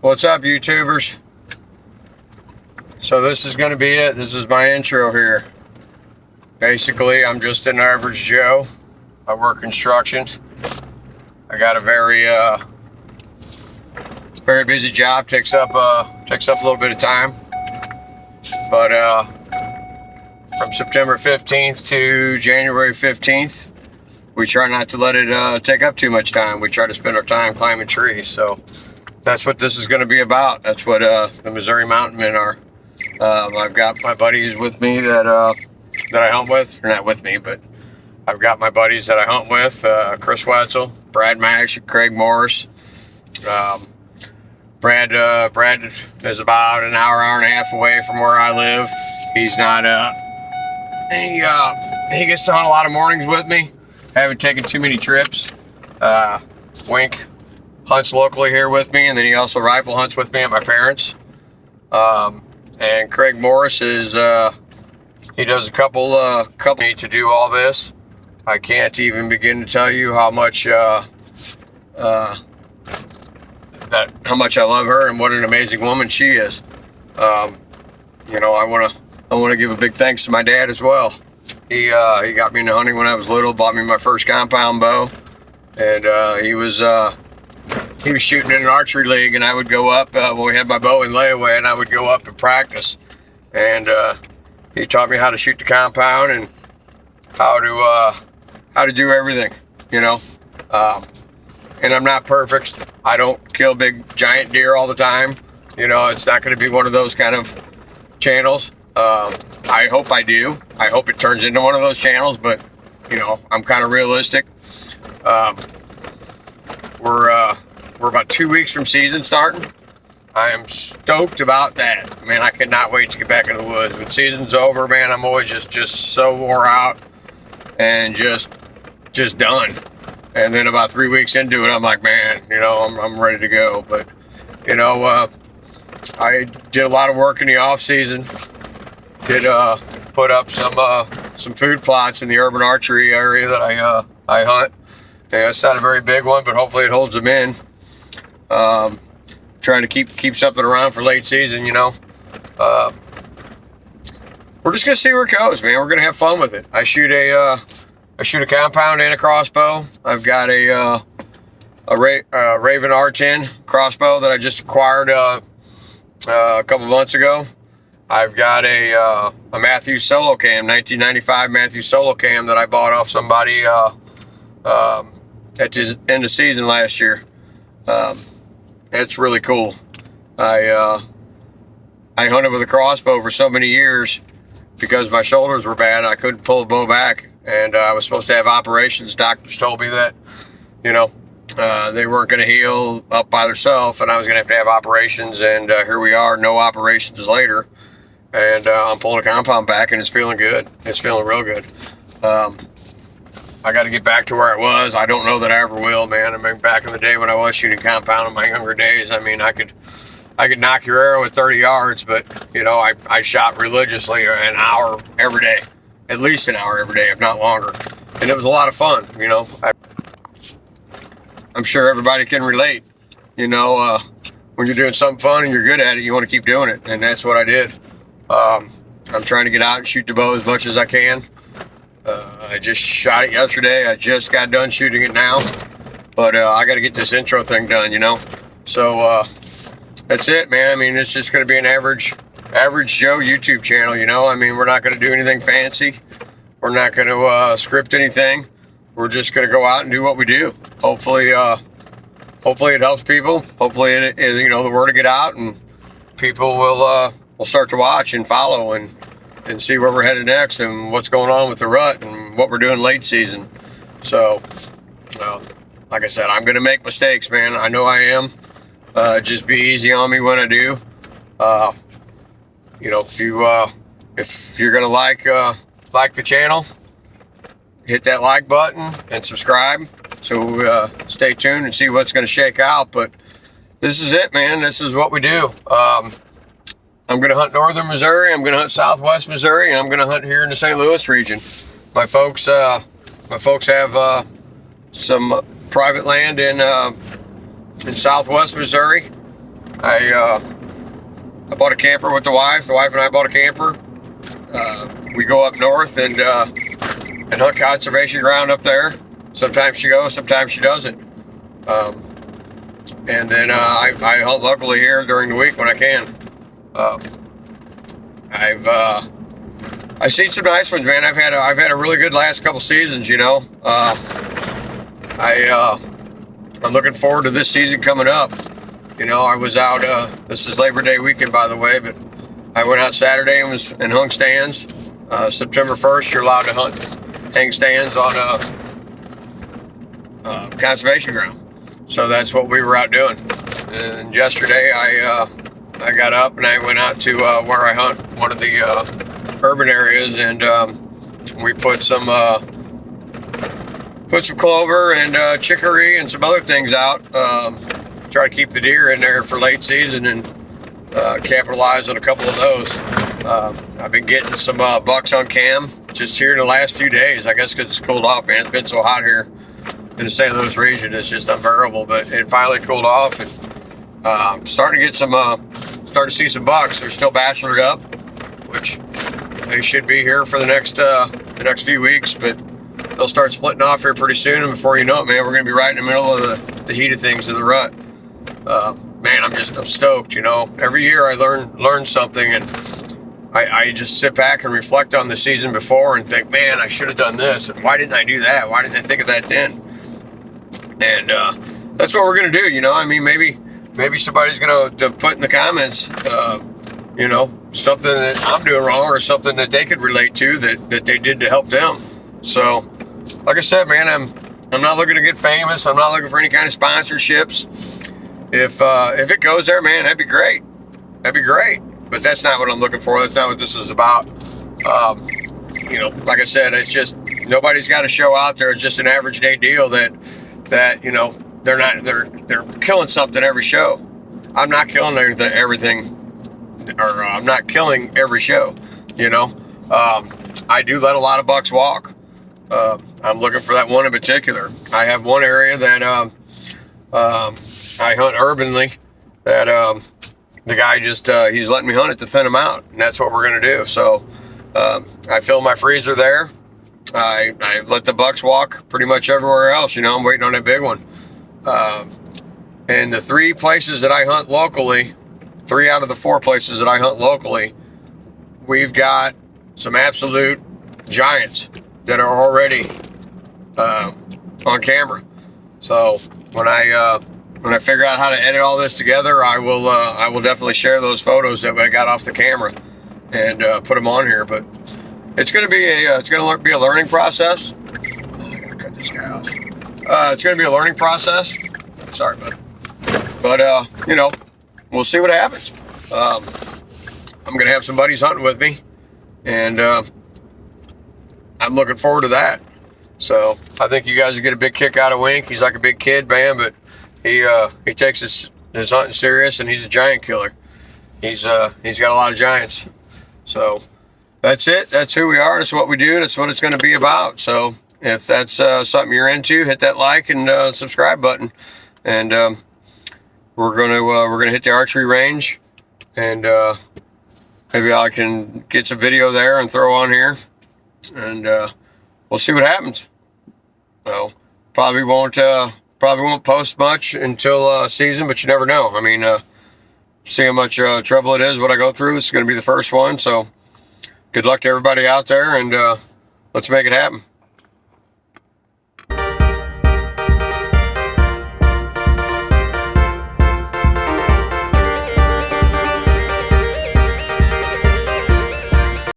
What's up, YouTubers? So this is going to be it. This is my intro here. Basically, I'm just an average Joe. I work construction. I got a very busy job. Takes up a little bit of time. But from September 15th to January 15th, we try not to let it take up too much time. We try to spend our time climbing trees. So that's what this is going to be about. That's what the Missouri Mountain Men are. I've got my buddies with me that I hunt with. They're not with me, but I've got my buddies that I hunt with. Chris Wetzel, Brad Mash, Craig Morris. Brad is about an hour and a half away from where I live. He's not. He gets to hunt a lot of mornings with me. Haven't taken too many trips. Wink hunts locally here with me, and then he also rifle hunts with me at my parents'. And Craig Morris is he does a couple to do all this. I can't even begin to tell you how much how much I love her and what an amazing woman she is. I want to give a big thanks to my dad as well. He got me into hunting when I was little, bought me my first compound bow, and he was shooting in an archery league, and I would go up when we had my bow in layaway, and I would go up to practice. And he taught me how to shoot the compound and how to do everything, And I'm not perfect. I don't kill big giant deer all the time. It's not going to be one of those kind of channels. I hope I do. I hope it turns into one of those channels, but I'm kind of realistic. We're about 2 weeks from season starting. I am stoked about that. Man, I cannot wait to get back in the woods. When season's over, man, I'm always just so wore out and just done. And then about 3 weeks into it, I'm like, man, I'm ready to go. But, I did a lot of work in the off season. Did put up some food plots in the urban archery area that I hunt. Yeah, it's not a very big one, but hopefully it holds them in. Trying to keep something around for late season, We're just gonna see where it goes, man. We're gonna have fun with it. I shoot a compound and a crossbow. I've got a Raven R10 crossbow that I just acquired a couple months ago. I've got a Mathews Solo Cam, 1995 Mathews Solo Cam that I bought off somebody at the end of season last year. It's really cool. I hunted with a crossbow for so many years because my shoulders were bad. I couldn't pull a bow back, and I was supposed to have operations. Doctors told me that, they weren't going to heal up by themselves, and I was going to have operations. And here we are, no operations later, and I'm pulling a compound back, and it's feeling good. It's feeling real good. I got to get back to where I was. I don't know that I ever will, man. I mean, back in the day when I was shooting compound in my younger days, I mean, I could knock your arrow at 30 yards, but, I shot religiously an hour every day, at least an hour every day, if not longer. And it was a lot of fun, I'm sure everybody can relate, when you're doing something fun and you're good at it, you want to keep doing it. And that's what I did. I'm trying to get out and shoot the bow as much as I can. I just shot it yesterday. I just got done shooting it now, but I got to get this intro thing done, So that's it, man. I mean, it's just going to be an average Joe YouTube channel, I mean, we're not going to do anything fancy. We're not going to script anything. We're just going to go out and do what we do. Hopefully it helps people. Hopefully the word will get out and people will start to watch and follow and see where we're headed next and what's going on with the rut and what we're doing late season. So, like I said, I'm going to make mistakes, man. I know I am. Just be easy on me when I do. If you're going to like the channel, hit that like button and subscribe. So stay tuned and see what's going to shake out. But this is it, man. This is what we do. I'm going to hunt northern Missouri, I'm going to hunt southwest Missouri, and I'm going to hunt here in the St. Louis region. My folks have some private land in southwest Missouri. I bought a camper with the wife. The wife and I bought a camper. We go up north and hunt conservation ground up there. Sometimes she goes, sometimes she doesn't. And then I hunt locally here during the week when I can. I've seen some nice ones, man. I've had a really good last couple seasons, you know. I'm looking forward to this season coming up. You know, I was out. This is Labor Day weekend, by the way, but I went out Saturday and hung stands. September 1st, you're allowed to hang stands on conservation ground. So that's what we were out doing. And yesterday, I got up and I went out to where I hunt, one of the urban areas, and we put some clover and chicory and some other things out. Try to keep the deer in there for late season and capitalize on a couple of those. I've been getting some bucks on cam just here in the last few days. I guess because it's cooled off, man. It's been so hot here in the St. Louis region. It's just unbearable. But it finally cooled off, and starting to get some, starting to see some bucks. They're still bachelored up, which they should be here for the next few weeks. But they'll start splitting off here pretty soon, and before you know it, man, we're going to be right in the middle of the heat of things in the rut. Man, I'm stoked. You know, every year I learn something, and I just sit back and reflect on the season before and think, man, I should have done this, and why didn't I do that? Why didn't I think of that then? And that's what we're gonna do. You know, I mean, maybe somebody's gonna put in the comments, you know, something that I'm doing wrong or something that they could relate to that they did to help them. So, like I said, man, I'm not looking to get famous. I'm not looking for any kind of sponsorships. If it goes there, man, that'd be great. That'd be great. But that's not what I'm looking for. That's not what this is about. You know, like I said, it's just nobody's got a show out there. It's just an average day deal that you know, they're killing something every show. I'm not killing everything, or I'm not killing every show. You know, I do let a lot of bucks walk. I'm looking for that one in particular. I have one area that I hunt urbanly that the guy just he's letting me hunt it to thin him out, and that's what we're gonna do. So I fill my freezer there. I let the bucks walk pretty much everywhere else. You know, I'm waiting on that big one. And the 3 places that I hunt locally, 3 out of the 4 places that I hunt locally, we've got some absolute giants that are already on camera. So when I figure out how to edit all this together, I will definitely share those photos that I got off the camera and put them on here. But it's gonna be a learning process. I gotta cut this guy off. It's gonna be a learning process. Sorry, bud. But you know, we'll see what happens. I'm gonna have some buddies hunting with me, and I'm looking forward to that. So I think you guys will get a big kick out of Wink. He's like a big kid, man, but he takes his hunting serious, and he's a giant killer. He's got a lot of giants. So that's it. That's who we are. That's what we do. That's what it's going to be about. So if that's something you're into, hit that like and subscribe button. And we're gonna hit the archery range, and maybe I can get some video there and throw on here, and we'll see what happens. So probably won't post much until season, but you never know. I mean, see how much trouble it is, what I go through. This is going to be the first one, so good luck to everybody out there, and let's make it happen.